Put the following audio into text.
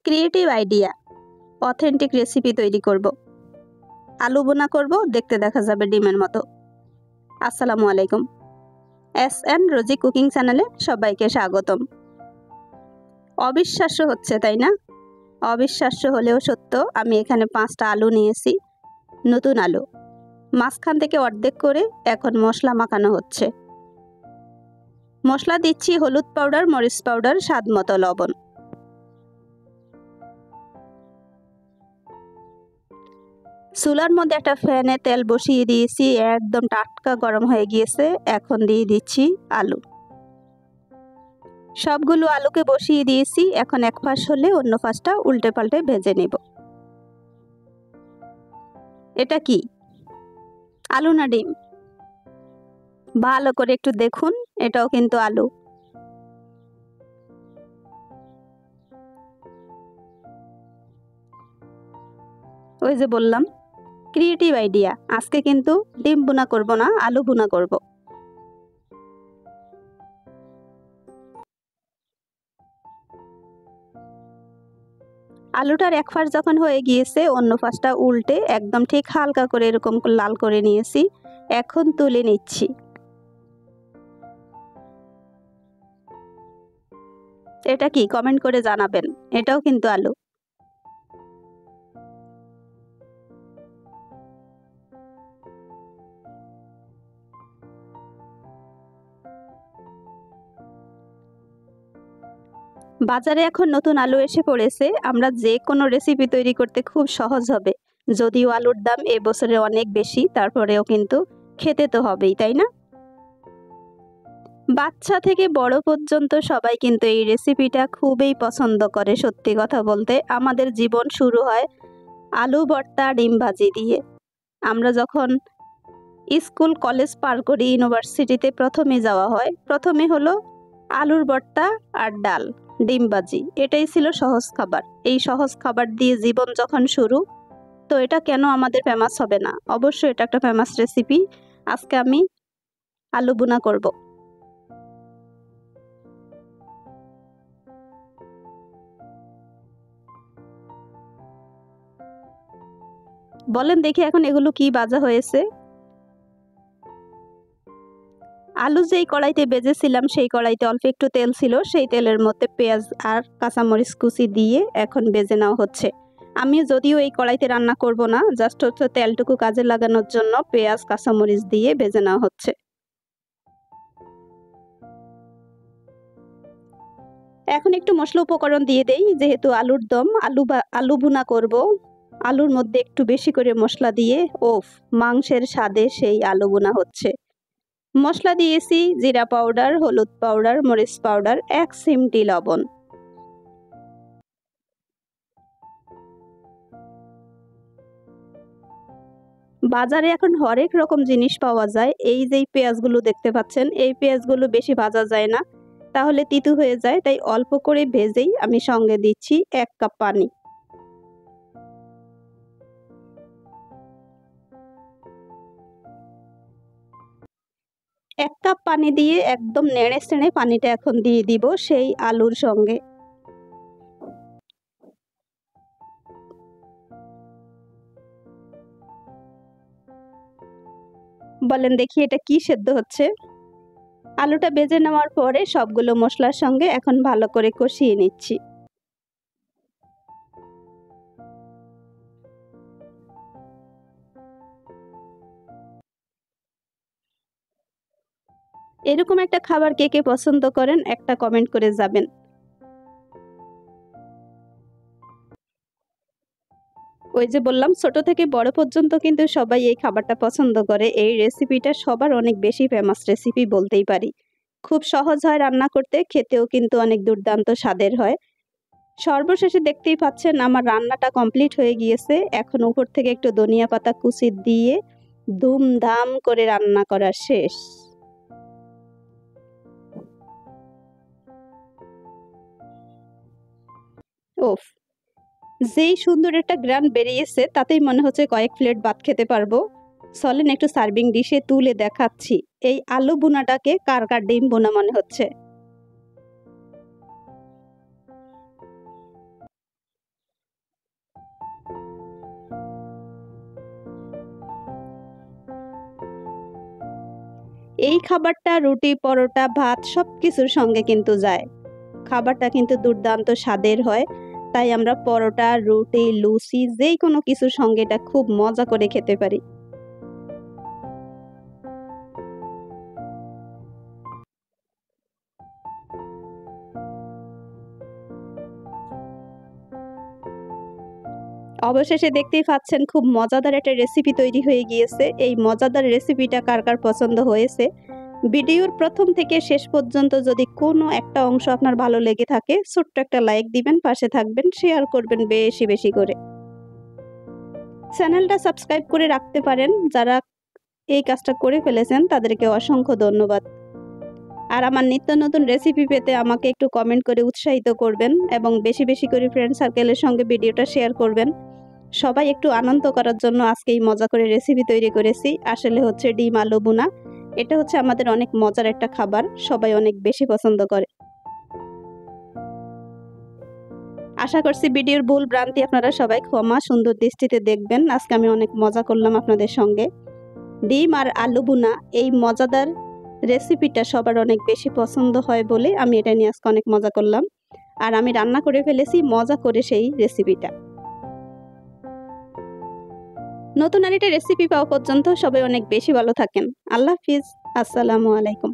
Creative idea, authentic recipe তৈরি করব। আলু বোনা করব, দেখতে দেখা যাবে ডিমের মতো। আসসালামু আলাইকুম, SN রোজি কুকিং চ্যানেলে সবাইকে স্বাগতম। অবিশ্বাস্য হচ্ছে তাই না? অবিশ্বাস্য হলেও সত্য। আমি এখানে 5টা আলু নিয়েছি, নতুন আলু। মাঝখান থেকে অর্ধেক করে এখন মশলা মাখানো হচ্ছে। মশলা দিচ্ছি হলুদ পাউডার, মরিচ পাউডার, স্বাদ মতো লবণ। চুলার মধ্যে একটা ফ্যানে তেল বসিয়ে দিয়েছি, একদম টাটকা গরম হয়ে গিয়েছে। এখন দিয়ে দিচ্ছি আলু। সবগুলো আলুকে বসিয়ে দিয়েছি। এখন এক পাশ হলে অন্য পাশটা উল্টে পাল্টে ভেজে নেব। এটা কি আলু না ডিম? ভালো করে একটু দেখুন, এটাও কিন্তু আলু। ওই যে বললাম, ক্রিয়েটিভ আইডিয়া। আজকে কিন্তু ডিম বোনা করব না, আলু বোনা করব। আলুটার এক পাশ যখন হয়ে গিয়েছে, অন্য পাশটা উল্টে একদম ঠিক হালকা করে এরকম লাল করে নিয়েছি। এখন তুলে নিচ্ছি। এটা কি কমেন্ট করে জানাবেন। এটাও কিন্তু আলু। বাজারে এখন নতুন আলু এসে পড়েছে। আমরা যে কোনো রেসিপি তৈরি করতে খুব সহজ হবে। যদিও আলুর দাম এবছরে অনেক বেশি, তারপরেও কিন্তু খেতে তো হবেই, তাই না? বাচ্চা থেকে বড় পর্যন্ত সবাই কিন্তু এই রেসিপিটা খুবই পছন্দ করে। সত্যি কথা বলতে, আমাদের জীবন শুরু হয় আলু ভর্তা, ডিম ভাজি দিয়ে। আমরা যখন স্কুল কলেজ পার করি, ইউনিভার্সিটিতে প্রথমে যাওয়া হয়, প্রথমে হলো আলুর ভর্তা আর ডাল, ডিম ভাজি। এটাই ছিল সহজ খাবার। এই সহজ খাবার দিয়ে জীবন যখন শুরু, তো এটা কেন আমাদের ফেমাস হবে না? অবশ্যই এটা একটা ফেমাস রেসিপি। আজকে আমি আলু বোনা করব। বলেন দেখি এখন এগুলো কি ভাজা হয়েছে? আলু যেই কড়াইতে ভেজেছিলাম, সেই কড়াইতে অল্প একটু তেল ছিল। সেই তেলের মধ্যে পেঁয়াজ আর কাঁচামরিচ কুচি দিয়ে এখন ভেজে নেওয়া হচ্ছে। আমি যদিও এই কড়াইতে রান্না করব না, জাস্ট হচ্ছে তেলটুকু কাজে লাগানোর জন্য পেঁয়াজ কাঁচামরিচ দিয়ে ভেজে নেওয়া হচ্ছে। এখন একটু মশলা উপকরণ দিয়ে দেই। যেহেতু আলুর দম, আলু ভুনা করব, আলুর মধ্যে একটু বেশি করে মশলা দিয়ে মাংসের স্বাদে সেই আলু ভুনা হচ্ছে। মশলা দিয়েছি জিরা পাউডার, হলুদ পাউডার, মরিচ পাউডার, 1 চিমটি লবণ। বাজারে এখন হরেক রকম জিনিস পাওয়া যায়। এই যে পেঁয়াজগুলো দেখতে পাচ্ছেন, এই পেঁয়াজগুলো বেশি ভাজা যায় না, তাহলে তিতো হয়ে যায়। তাই অল্প করে ভেজেই আমি সঙ্গে দিচ্ছি 1 কাপ পানি। এক কাপ পানি দিয়ে একদম নেড়ে চেড়ে পানিটা এখন দিয়ে দিব সেই আলুর সঙ্গে। বলেন দেখি এটা কি সেদ্ধ হচ্ছে? আলুটা ভেজে নেওয়ার পরে সবগুলো মশলার সঙ্গে এখন ভালো করে কষিয়ে নিচ্ছি। এরকম একটা খাবার কে কে পছন্দ করেন, একটা কমেন্ট করে যাবেন। ওই যে বললাম, ছোট থেকে বড় পর্যন্ত কিন্তু সবাই এই খাবারটা পছন্দ করে। এই রেসিপিটা সবার অনেক বেশি ফেমাস রেসিপি বলতেই পারি। খুব সহজ হয় রান্না করতে, খেতেও কিন্তু অনেক দুর্দান্ত স্বাদের হয়। সর্বশেষে দেখতেই পাচ্ছেন আমার রান্নাটা কমপ্লিট হয়ে গিয়েছে। এখন উপর থেকে একটু ধনিয়া পাতা কুচি দিয়ে ধুমধাম করে রান্না করা শেষ। ওফ, যেই সুন্দর একটা গ্রান বেরিয়েছে, তাতেই মনে হচ্ছে কয়েক প্লেট ভাত খেতে পারবো। চলেন একটু সার্ভিং ডিশে তুলে দেখাচ্ছি এই আলু ভুনাটাকে কার কার ডিম ভুনা মনে হচ্ছে। এই খাবারটা রুটি, পরোটা, ভাত সব কিছুর সঙ্গে কিন্তু যায়। খাবারটা কিন্তু দুর্দান্ত স্বাদের হয়, তাই আমরা পরোটা, রুটি, লুচি যেই কোনো কিছুর সঙ্গে এটা খুব মজা করে খেতে পারি। অবশেষে দেখতেই পাচ্ছেন খুব মজাদার একটা রেসিপি তৈরি হয়ে গিয়েছে। এই মজাদার রেসিপিটা কার কার পছন্দ হয়েছে, ভিডিওর প্রথম থেকে শেষ পর্যন্ত যদি কোনো একটা অংশ আপনার ভালো লেগে থাকে, ছোট্ট একটা লাইক দিবেন, পাশে থাকবেন, শেয়ার করবেন বেশি বেশি করে। চ্যানেলটা সাবস্ক্রাইব করে রাখতে পারেন। যারা এই কাজটা করে ফেলেছেন তাদেরকে অসংখ্য ধন্যবাদ। আর আমার নিত্য নতুন রেসিপি পেতে আমাকে একটু কমেন্ট করে উৎসাহিত করবেন এবং বেশি বেশি করে ফ্রেন্ড সার্কেলের সঙ্গে ভিডিওটা শেয়ার করবেন। সবাই একটু আনন্দ করার জন্য আজকে এই মজা করে রেসিপি তৈরি করেছি। আসলে হচ্ছে ডিম আলু ভুনা। এটা হচ্ছে আমাদের অনেক মজার একটা খাবার, সবাই অনেক বেশি পছন্দ করে। আশা করছি ভিডিওর ভুল ভ্রান্তি আপনারা সবাই ক্ষমা সুন্দর দৃষ্টিতে দেখবেন। আজকে আমি অনেক মজা করলাম আপনাদের সঙ্গে। ডিম আর আলু ভুনা এই মজাদার রেসিপিটা সবার অনেক বেশি পছন্দ হয় বলে আমি এটা নিয়ে আজকে অনেক মজা করলাম। আর আমি রান্না করে ফেলেছি মজা করে সেই রেসিপিটা। নতুন আর একটা রেসিপি পাওয়া পর্যন্ত সবাই অনেক বেশি ভালো থাকেন। আল্লাহ হাফিজ। আসসালামু আলাইকুম।